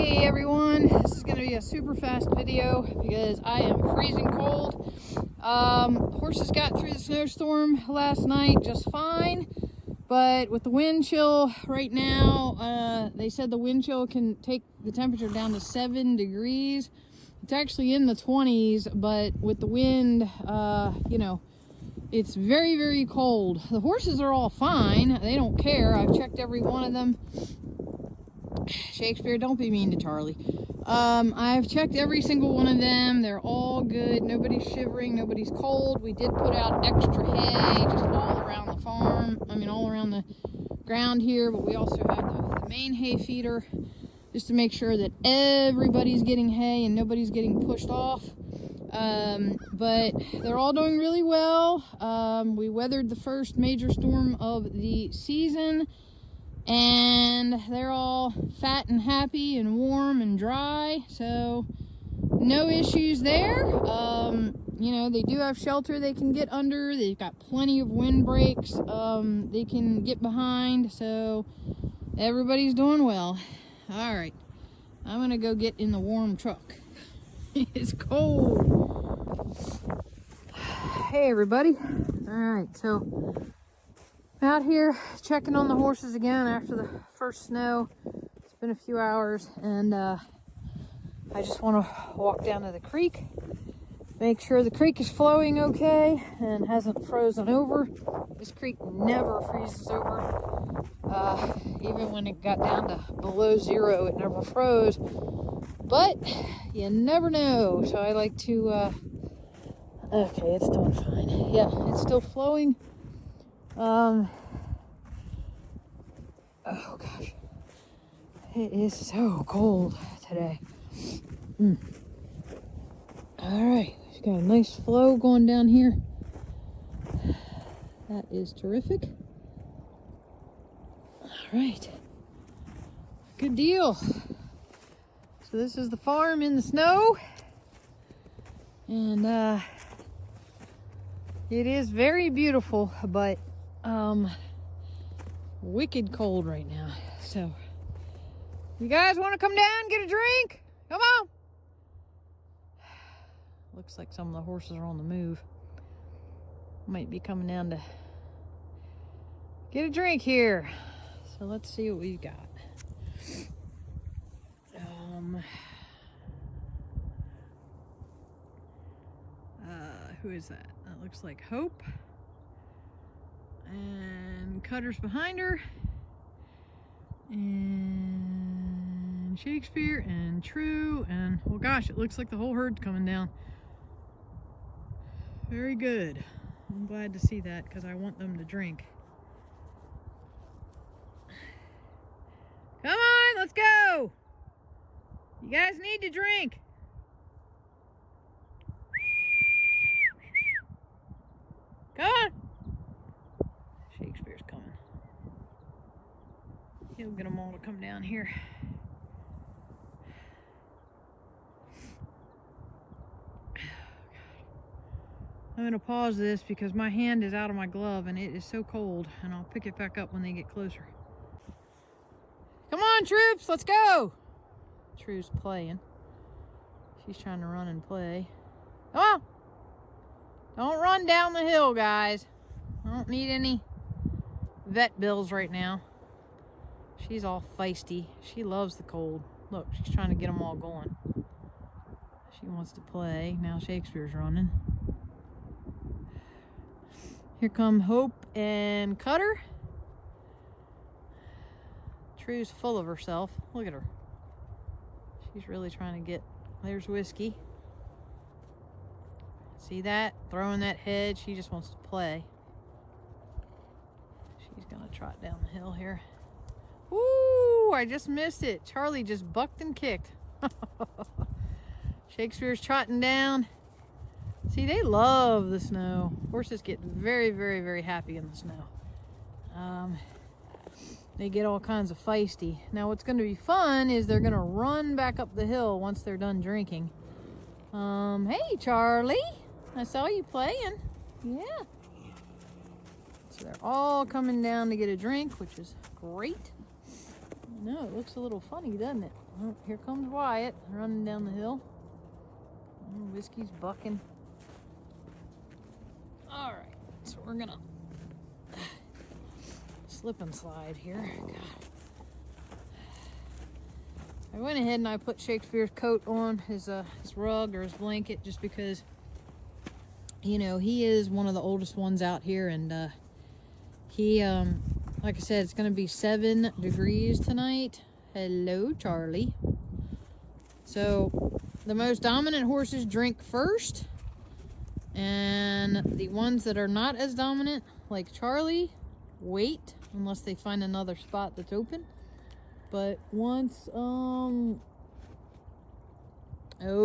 Hey everyone, this is going to be a super fast video because I am freezing cold. Horses got through the snowstorm last night just fine, but with the wind chill right now, they said the wind chill can take the temperature down to 7 degrees. It's actually in the 20s, but with the wind, you know, it's very, very cold. The horses are all fine. They don't care. I've checked every one of them. Shakespeare, don't be mean to Charlie. I've checked every single one of them. They're all good. Nobody's shivering. Nobody's cold. We did put out extra hay just all around the farm. I mean, all around the ground here. But we also have the main hay feeder just to make sure that everybody's getting hay and nobody's getting pushed off. But they're all doing really well. We weathered the first major storm of the season. And they're all fat and happy and warm and dry, so no issues there. You know, they do have shelter they can get under. They've got plenty of windbreaks they can get behind, so everybody's doing well. All right, I'm gonna go get in the warm truck. It's cold. Hey everybody. All right, so out here checking on the horses again after the first snow. It's been a few hours, and I just want to walk down to the creek, make sure the creek is flowing okay and hasn't frozen over. This creek never freezes over. Even when it got down to below 0, it never froze, but you never know. So I like to okay, it's doing fine. Yeah, it's still flowing. Oh gosh, it is so cold today. All right, we've got a nice flow going down here. That is terrific. All right, good deal. So this is the farm in the snow, and it is very beautiful, but wicked cold right now. So you guys want to come down and get a drink? Come on. Looks like some of the horses are on the move. Might be coming down to get a drink here. So let's see what we've got. Who is that? That looks like Hope. And Cutter's behind her. And Shakespeare and True. And, well, gosh, it looks like the whole herd's coming down. Very good. I'm glad to see that because I want them to drink. Come on, let's go. You guys need to drink. Come on. Shakespeare's coming. He'll get them all to come down here. I'm going to pause this because my hand is out of my glove and it is so cold, and I'll pick it back up when they get closer. Come on, troops, let's go. True's playing. She's trying to run and play. Come on. Don't run down the hill, guys. I don't need any vet bills right now. She's all feisty. She loves the cold. Look, she's trying to get them all going. She wants to play. Now Shakespeare's running. Here come Hope and Cutter. True's full of herself. Look at her. She's really trying to get... There's Whiskey. See that? Throwing that head. She just wants to play. She's going to trot down the hill here. Ooh, I just missed it. Charlie just bucked and kicked. Shakespeare's trotting down. See, they love the snow. Horses get very, very, very happy in the snow. They get all kinds of feisty. Now, what's going to be fun is they're going to run back up the hill once they're done drinking. Hey, Charlie. I saw you playing. Yeah. So they're all coming down to get a drink, which is great. No, it looks a little funny, doesn't it? Oh, here comes Wyatt running down the hill. Oh, Whiskey's bucking. All right, so we're gonna slip and slide here. God. I went ahead and I put Shakespeare's coat on his rug or his blanket just because, you know, he is one of the oldest ones out here, and he like I said, it's going to be 7 degrees tonight. Hello, Charlie. So the most dominant horses drink first, and the ones that are not as dominant, like Charlie, wait unless they find another spot that's open. But once oh,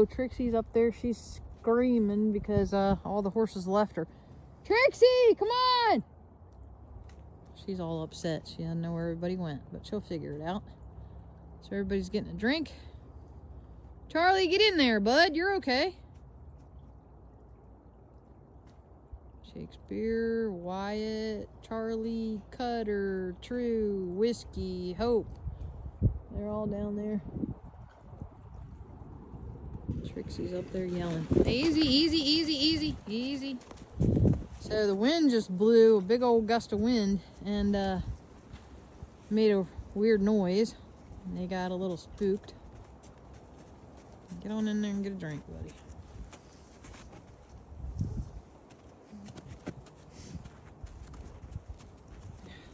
Trixie's up there, she's screaming because all the horses left her. Trixie, come on! She's all upset. She doesn't know where everybody went, but she'll figure it out. So everybody's getting a drink. Charlie, get in there, bud. You're okay. Shakespeare, Wyatt, Charlie, Cutter, True, Whiskey, Hope. They're all down there. Trixie's up there yelling. Easy, easy, easy, easy, easy. So the wind just blew, a big old gust of wind, and made a weird noise. And they got a little spooked. Get on in there and get a drink, buddy.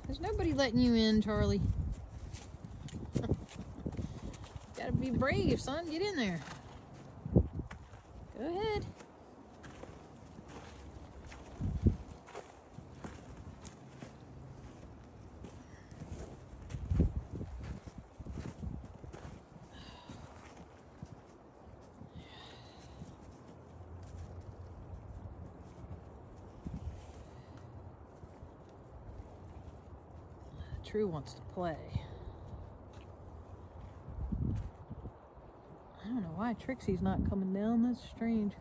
There's nobody letting you in, Charlie. Gotta be brave, son. Get in there. Go ahead. True wants to play. I don't know why Trixie's not coming down. That's strange.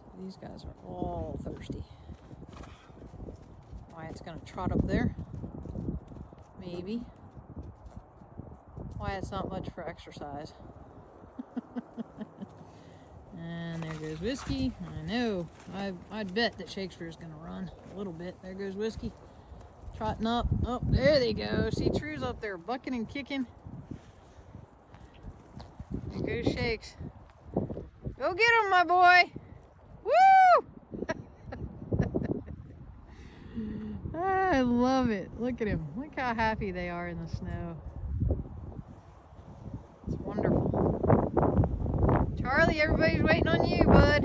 So these guys are all thirsty. Wyatt's gonna trot up there. Maybe. Wyatt's not much for exercise. And there goes Whiskey. I know. I'd bet that Shakespeare's gonna run a little bit. There goes Whiskey. Trotting up. Oh, there they go. See, True's up there bucking and kicking. There goes Shakes. Go get him, my boy. Woo! I love it. Look at him. Look how happy they are in the snow. It's wonderful. Charlie, everybody's waiting on you, bud.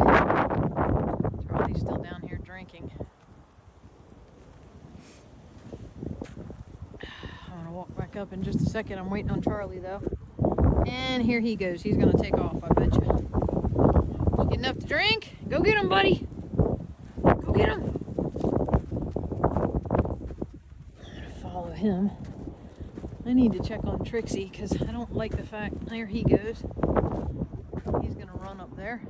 Charlie's still down here drinking. I'm gonna walk back up in just a second. I'm waiting on Charlie though. And here he goes. He's gonna take off, I bet you. Get enough to drink? Go get him, buddy. Go get him. I'm gonna follow him. I need to check on Trixie because I don't like the fact. There he goes. He's gonna run up there.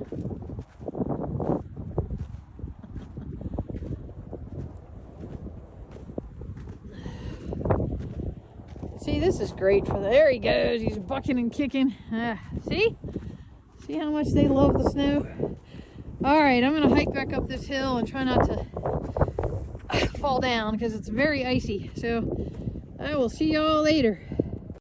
See, this is great for the. There he goes. He's bucking and kicking. See? See how much they love the snow? All right, I'm gonna hike back up this hill and try not to fall down because it's very icy. So I will see y'all later.